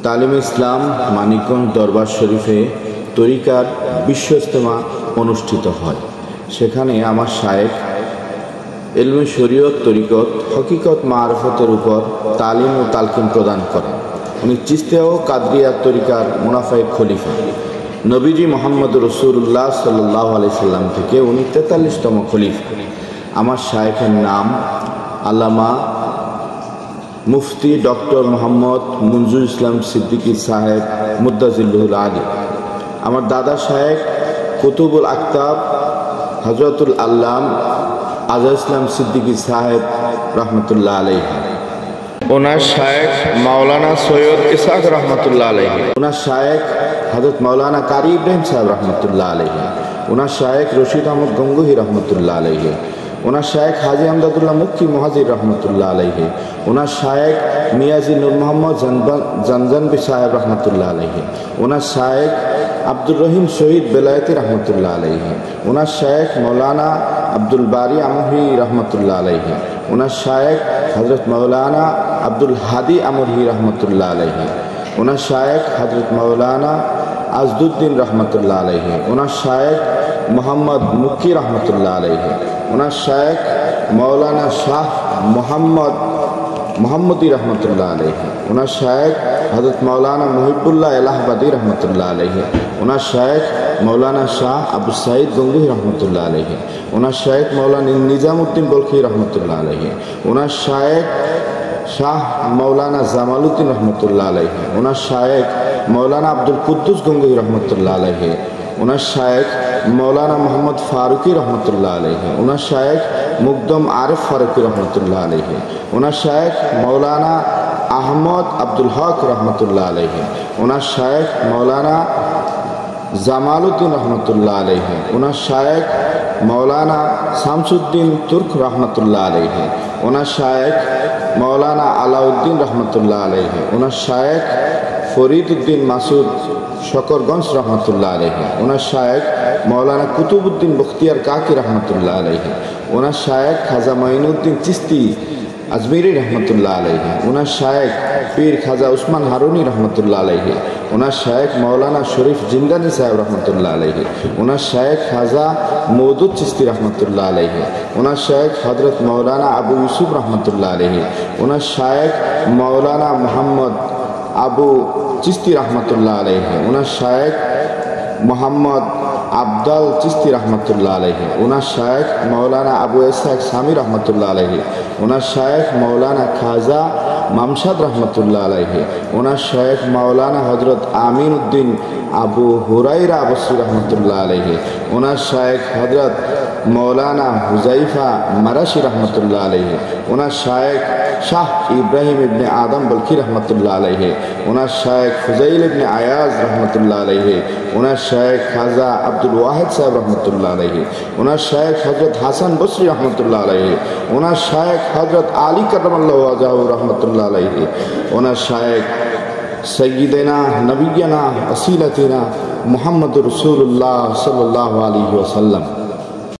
তালিম ইসলাম মানিকগঞ্জ দরবার শরীফে তরিকার বিশ্ব ইজতেমা অনুষ্ঠিত হয়। সেখানে আমার শায়েখ ইলমে শরীয়ত, তরিকত, হকিকত, মারফতের উপর তালিম ও তালকিন প্রদান করেন। উনি চিশতিয়া ও কাদরিয়া তরিকার মুনাফায়ে খলিফা। নবীজি মোহাম্মদ রসুল্লাহ সাল্লাল্লাহু আলাইহি সাল্লাম থেকে উনি 43তম খলিফা। আমার শায়েখের নাম আল্লামা মুফতি ডক্টর মোহাম্মদ মঞ্জুর ইসলাম সিদ্দিকী সাহেব মুদ্দাজিল্লুহুল আলী। আমার দাদা শায়েখ কুতুবুল আকতাব হজরতুল আল্লাম আজহার ইসলাম সিদ্দিকী সাহেব রহমতুল্লাহ আলাইহি। ওনার শায়েখ মাওলানা সৈয়দ ইসহাক রহমতুল্লাহ আলাইহি। ওনার শায়েখ হযরত মাওলানা কারি ইব্রাহিম সাহেব রহমতুল্লাহ আলাইহি। ওনার শায়েখ রশিদ আহমদ গঙ্গোহী রহমতুল্লাহ আলাইহি। ওনার শায়েখ হাজি আমদাদুল্লাহ মুক্তি মুহাজির রহমতুল্লাহ আলাইহি। ওনার শায়েখ মিয়াজি নূর মোহাম্মদ জানজানবি সাহেব রহমতুল্লাহ আলাইহি। ওনার শায়েখ আব্দুর রহিম শহীদ বেলায়েতি রহমতুল্লাহ আলাইহি। ওনার শায়েখ মৌলানা আব্দুল বারি আমহি রহমতুল্লাহ আলাইহি। ওনার শায়েখ হজরত মৌলানা আব্দুল হাদি আমহি রহমতুল্লাহ আলাইহি। ওনার শায়েখ হজরত মৌলানা আজদুদ্দিন রহমতুল্লাহ আলাইহি। ওনার শায়েখ মোহাম্মদ মুক্কি রহমতুল্লাহ আলাইহি। ওনার শায়েখ মৌলানা শাহ মোহাম্মদী রহমতুল্লাহ আলাইহি। ওনার শায়েখ হযরত মৌলানা মুহিবুল্লাহ এলাহাবাদী রহমতুল্লাহ আলাইহি। ওনার শায়েখ মৌলানা শাহ আবু সাইদ গঙ্গোহী রহমতুল্লাহ আলাইহি। ওনার শায়েখ মৌলানা নিজামুদ্দিন বলখী রহমতুল্লাহ আলাইহি। ওনার শায়েখ শাহ মৌলানা জামালউদ্দিন রহমতুল্লাহ আলাইহি। ওনার শায়েখ মৌলানা আব্দুল কুদ্দুস গঙ্গোহী রহমতুল্লাহ আলাইহি। ওনার শায়েখ মৌলানা মোহাম্মদ ফারুকি রহমতুল্লাহ আলাইহি। ওনার শায়েখ মুকদম আরিফ ফারুকি রহমতুল্লাহ আলাইহি। ওনার শায়েখ মৌলানা আহমদ আব্দুল হক রহমতুল্লাহ আলাইহি। ওনার শায়েখ মৌলানা জামালউদ্দিন রহমতুল্লাহ আলাইহি। ওনার শায়েখ মৌলানা শামসুদ্দিন তুর্ক রহমতুল্লাহ আলাইহি। ওনার শায়েখ মৌলানা আলাউদ্দিন রহমতুল্লাহ আলাইহি। ওনার শায়েখ ফরিদ উদ্দিন মাসুদ শকরগঞ্জ রহমতুল্লাহ আলাইহি। ওনার শায়েখ মৌলানা কুতুবউদ্দিন বখতিয়ার কাকি রহমতুল্লাহ আলাইহি। ওনার শায়েখ খাজা মঈনুদ্দিন চিস্তি আজমিরি রহমতুল্লাহ আলাইহি। ওনার শায়েখ পীর খাজা উসমান হারুনি রহমতুল্লাহ আলাইহি। ওনার শায়েখ মৌলানা শরীফ জিন্দানি সাহেব রহমতুল্লাহ আলাইহি। ওনার শায়েখ খাজা মওদুদ চিস্তি রহমতুল্লাহ আলাইহি। ওনার শায়েখ হযরত মৌলানা আবু ইউসুফ রহমতুল্লাহ আলাইহি। ওনার শায়েখ মৌলানা মোহাম্মদ আবু চিস্তি রহমতুল্লাহ আলাইহি। ওনার শায়েখ মোহাম্মদ আবদাল চিস্তি রহমতুল্লাহ আলাইহি। ওনার শায়েখ মৌলানা আবু ইসহাক সামি রহমতুল্লাহ আলাইহি। ওনার শায়েখ মৌলানা খাজা মামসাদ রহমতুল্লাহ আলাইহি। ওনার শায়েখ মৌলানা হজরত আমিন উদ্দিন আবু হুরাইরা আবসরি রহমতুল্লাহ আলাইহি। ওনার শায়েখ হজরত মৌলানা হুজাইফা মারাশি রহমতুল্লাহ আলাইহি। ওনার শায়েখ শাহ ইব্রাহিম ইবনে আদম বলখি রহমতুল্লাহ আলাইহি। ওনার শায়েখ ফুজাইল ইবনে আয়াজ রহমতুল্লাহ আলাইহি। ওনার শায়েখ খাজা আব্দুল ওয়াহিদ সাহেব রহমতুল্লাহ আলাইহি। ওনার শায়েখ হজরত হাসান বসরি রহমতুল্লাহ আলাইহি। ওনার শায়েখ হজরত আলী কারামাল্লাহু ওয়াজহাহু রহমতুল্লাহ আলাইহি। ওনার শায়েখ সৈয়দনা নবিয়্যনা ওসিলাতিনা মুহাম্মদুর রাসূলুল্লাহ সাল্লাল্লাহু আলাইহি ওয়াসাল্লাম।